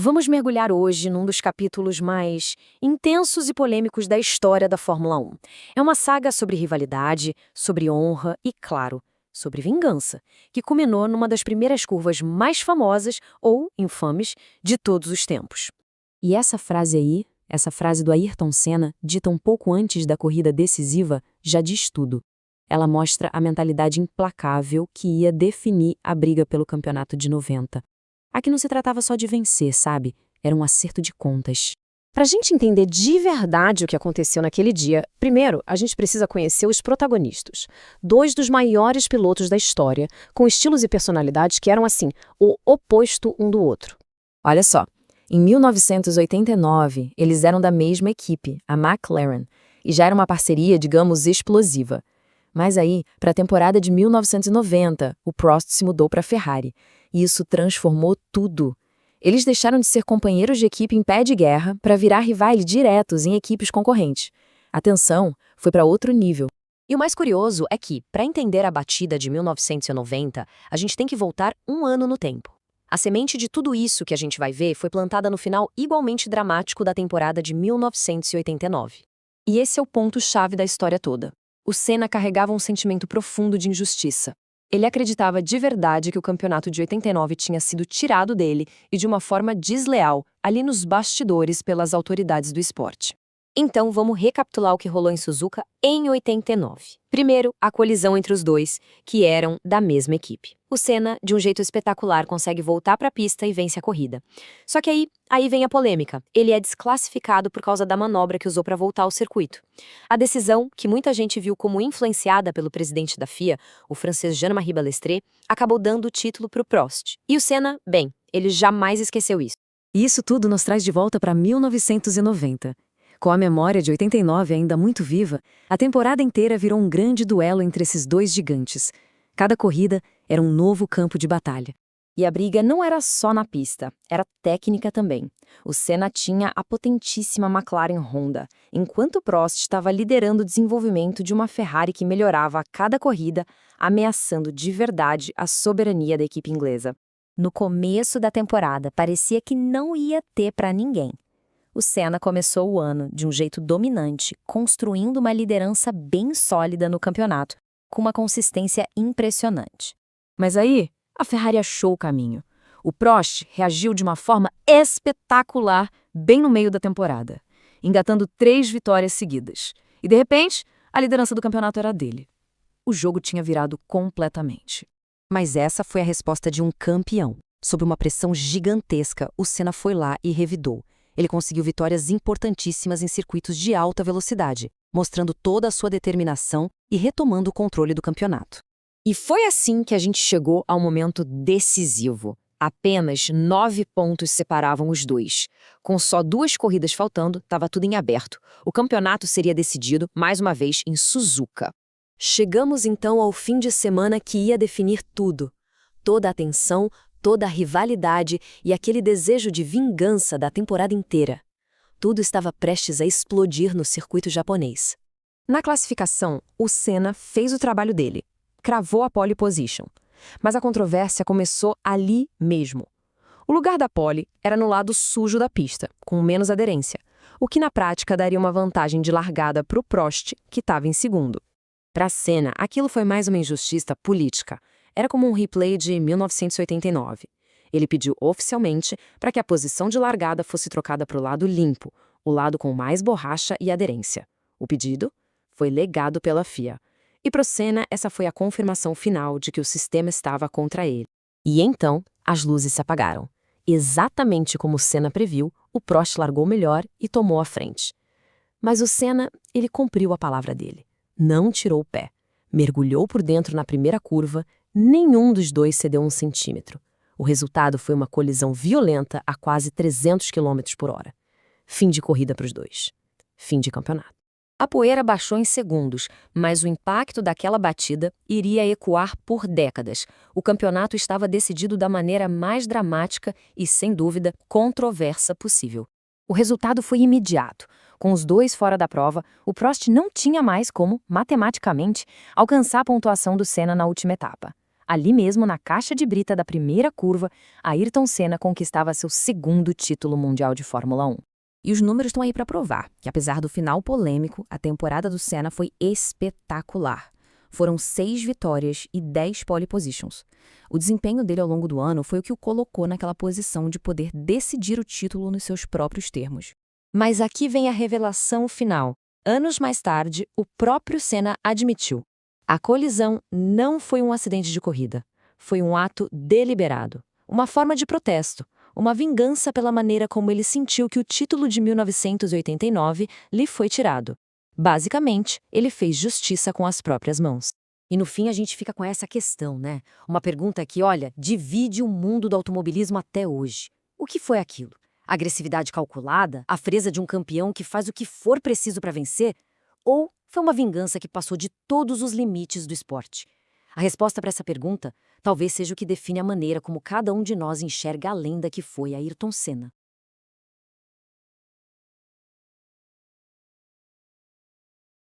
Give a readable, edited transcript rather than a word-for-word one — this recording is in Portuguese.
Vamos mergulhar hoje num dos capítulos mais intensos e polêmicos da história da Fórmula 1. É uma saga sobre rivalidade, sobre honra e, claro, sobre vingança, que culminou numa das primeiras curvas mais famosas ou infames de todos os tempos. E essa frase aí, essa frase do Ayrton Senna, dita um pouco antes da corrida decisiva, já diz tudo. Ela mostra a mentalidade implacável que ia definir a briga pelo campeonato de 90. Aqui não se tratava só de vencer, sabe? Era um acerto de contas. Para a gente entender de verdade o que aconteceu naquele dia, primeiro, a gente precisa conhecer os protagonistas. Dois dos maiores pilotos da história, com estilos e personalidades que eram, assim, o oposto um do outro. Olha só, em 1989, eles eram da mesma equipe, a McLaren, e já era uma parceria, digamos, explosiva. Mas aí, para a temporada de 1990, o Prost se mudou para a Ferrari, e isso transformou tudo. Eles deixaram de ser companheiros de equipe em pé de guerra para virar rivais diretos em equipes concorrentes. A tensão foi para outro nível. E o mais curioso é que, para entender a batida de 1990, a gente tem que voltar um ano no tempo. A semente de tudo isso que a gente vai ver foi plantada no final igualmente dramático da temporada de 1989. E esse é o ponto-chave da história toda. O Senna carregava um sentimento profundo de injustiça. Ele acreditava de verdade que o campeonato de 89 tinha sido tirado dele e de uma forma desleal, ali nos bastidores pelas autoridades do esporte. Então vamos recapitular o que rolou em Suzuka em 89. Primeiro, a colisão entre os dois, que eram da mesma equipe. O Senna, de um jeito espetacular, consegue voltar para a pista e vence a corrida. Só que aí vem a polêmica. Ele é desclassificado por causa da manobra que usou para voltar ao circuito. A decisão, que muita gente viu como influenciada pelo presidente da FIA, o francês Jean-Marie Balestre, acabou dando o título para o Prost. E o Senna, bem, ele jamais esqueceu isso. E isso tudo nos traz de volta para 1990. Com a memória de 89 ainda muito viva, a temporada inteira virou um grande duelo entre esses dois gigantes. Cada corrida era um novo campo de batalha. E a briga não era só na pista, era técnica também. O Senna tinha a potentíssima McLaren Honda, enquanto Prost estava liderando o desenvolvimento de uma Ferrari que melhorava a cada corrida, ameaçando de verdade a soberania da equipe inglesa. No começo da temporada, parecia que não ia ter para ninguém. O Senna começou o ano de um jeito dominante, construindo uma liderança bem sólida no campeonato, com uma consistência impressionante. Mas aí, a Ferrari achou o caminho. O Prost reagiu de uma forma espetacular bem no meio da temporada, engatando 3 vitórias seguidas. E de repente, a liderança do campeonato era dele. O jogo tinha virado completamente. Mas essa foi a resposta de um campeão. Sob uma pressão gigantesca, o Senna foi lá e revidou. Ele conseguiu vitórias importantíssimas em circuitos de alta velocidade, mostrando toda a sua determinação e retomando o controle do campeonato. E foi assim que a gente chegou ao momento decisivo. Apenas 9 pontos separavam os dois. Com só 2 corridas faltando, estava tudo em aberto. O campeonato seria decidido, mais uma vez, em Suzuka. Chegamos então ao fim de semana que ia definir tudo. Toda a atenção, toda a rivalidade e aquele desejo de vingança da temporada inteira. Tudo estava prestes a explodir no circuito japonês. Na classificação, o Senna fez o trabalho dele. Cravou a pole position. Mas a controvérsia começou ali mesmo. O lugar da pole era no lado sujo da pista, com menos aderência, o que na prática daria uma vantagem de largada para o Prost, que estava em segundo. Para Senna, aquilo foi mais uma injustiça política. Era como um replay de 1989. Ele pediu oficialmente para que a posição de largada fosse trocada para o lado limpo, o lado com mais borracha e aderência. O pedido foi legado pela FIA. E para Senna, essa foi a confirmação final de que o sistema estava contra ele. E então, as luzes se apagaram. Exatamente como Senna previu, o Prost largou melhor e tomou a frente. Mas o Senna, ele cumpriu a palavra dele. Não tirou o pé. Mergulhou por dentro na primeira curva. Nenhum dos dois cedeu 1 centímetro. O resultado foi uma colisão violenta a quase 300 km por hora. Fim de corrida para os dois. Fim de campeonato. A poeira baixou em segundos, mas o impacto daquela batida iria ecoar por décadas. O campeonato estava decidido da maneira mais dramática e, sem dúvida, controversa possível. O resultado foi imediato. Com os dois fora da prova, o Prost não tinha mais como, matematicamente, alcançar a pontuação do Senna na última etapa. Ali mesmo, na caixa de brita da primeira curva, Ayrton Senna conquistava seu segundo título mundial de Fórmula 1. E os números estão aí para provar que, apesar do final polêmico, a temporada do Senna foi espetacular. Foram 6 vitórias e 10 pole positions. O desempenho dele ao longo do ano foi o que o colocou naquela posição de poder decidir o título nos seus próprios termos. Mas aqui vem a revelação final. Anos mais tarde, o próprio Senna admitiu: a colisão não foi um acidente de corrida. Foi um ato deliberado, uma forma de protesto, uma vingança pela maneira como ele sentiu que o título de 1989 lhe foi tirado. Basicamente, ele fez justiça com as próprias mãos. E no fim a gente fica com essa questão, né? Uma pergunta que, olha, divide o mundo do automobilismo até hoje. O que foi aquilo? Agressividade calculada? A frieza de um campeão que faz o que for preciso para vencer? Ou foi uma vingança que passou de todos os limites do esporte? A resposta para essa pergunta talvez seja o que define a maneira como cada um de nós enxerga a lenda que foi Ayrton Senna.